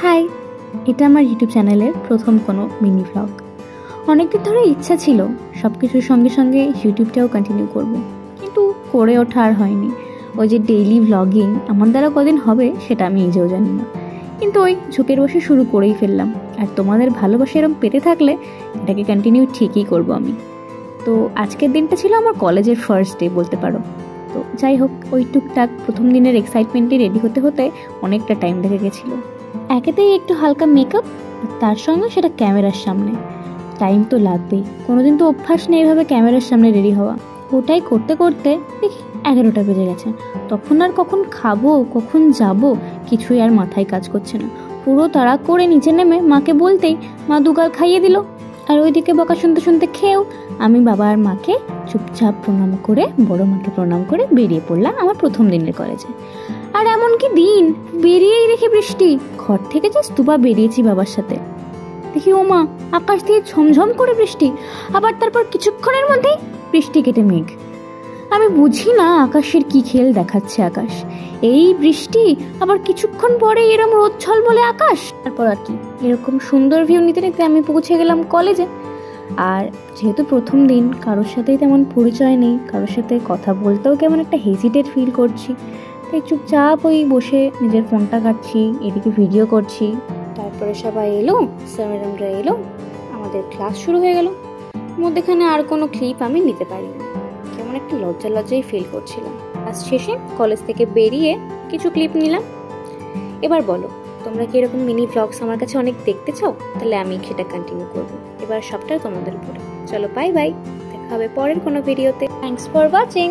High, এটা আমার YouTube চ্যানেলের প্রথম কোনো মিনি ভ্লগ। অনেকদিন ধরে ইচ্ছা ছিল সব কিছুর সঙ্গে সঙ্গে ইউটিউবটাও কন্টিনিউ করব, কিন্তু করে ওঠা আর হয়নি। ওই যে ডেইলি ভ্লগিং আমার দ্বারা কদিন হবে সেটা আমি নিজেও জানি না, কিন্তু ওই ঝুঁকের বসে শুরু করেই ফেললাম। আর তোমাদের ভালোবাসা এরকম পেতে থাকলে এটাকে কন্টিনিউ ঠিকই করব আমি। তো আজকের দিনটা ছিল আমার কলেজের ফার্স্ট ডে বলতে পারো। তো যাই হোক, ওই টুকটাক প্রথম দিনের এক্সাইটমেন্টে রেডি হতে হতে অনেকটা টাইম লেগে গেছিলো। একেতেই একটু হালকা মেকআপ, তার সঙ্গে সেটা ক্যামেরার সামনে। টাইম তো লাগবেই, কোনোদিন তো অভ্যাস নেই এভাবে ক্যামেরার সামনে রেডি হওয়া। ওটাই করতে করতে দেখি 11টা বেজে গেছে। তখন আর কখন খাবো কখন যাব কিছুই আর মাথায় কাজ করছে না। পুরো তাড়া করে নিচে নেমে মাকে বলতেই মা দুগাল খাইয়ে দিল। আর ওইদিকে বকা শুনতে শুনতে খেয়েও আমি বাবা আর মাকে চুপচাপ প্রণাম করে, বড় মাকে প্রণাম করে বেরিয়ে পড়লাম আমার প্রথম দিনের কলেজে। আর এমনকি দিন বেরিয়েই দেখি বৃষ্টি। ঘর থেকে জাস্ট দুবার বেরিয়েছি বাবার সাথে, দেখি ও মা, আকাশ দিয়ে ঝমঝম করে বৃষ্টি। আবার তারপর কিছুক্ষণের মধ্যেই বৃষ্টি কেটে মেঘ। আমি বুঝি না আকাশের কি খেল দেখাচ্ছে আকাশ। এই বৃষ্টি, আবার কিছুক্ষণ পরে এরকম রোদ ঝলমলে আকাশ। তারপর আর কি, এরকম সুন্দর ভিউ নিতে নিতে আমি পৌঁছে গেলাম কলেজে। আর যেহেতু প্রথম দিন, কারোর সাথেই তেমন পরিচয় নেই, কারোর সাথে কথা বলতেও কেমন একটা হেজিটেট ফিল করছি। তাই চুপচাপ ওই বসে নিজের ফোনটা কাটছি, এদিকে ভিডিও করছি। তারপরে সবাই এলো, স্যার ম্যাডামরা এলো, আমাদের ক্লাস শুরু হয়ে গেল। মধ্যেখানে আর কোনো ক্লিপ আমি নিতে পারিনি, কেমন একটা লজ্জাই ফিল করছিলাম। ক্লাস শেষে কলেজ থেকে বেরিয়ে কিছু ক্লিপ নিলাম। এবার বলো, তোমরা কি এরকম মিনি ভ্লগস আমার কাছে অনেক দেখতে চাও? তাহলে আমি সেটা কন্টিনিউ করবো। এবার সবটাই তোমাদের উপরে। চলো, বাই বাই, দেখা হবে পরের কোনো ভিডিওতে। Thanks for watching.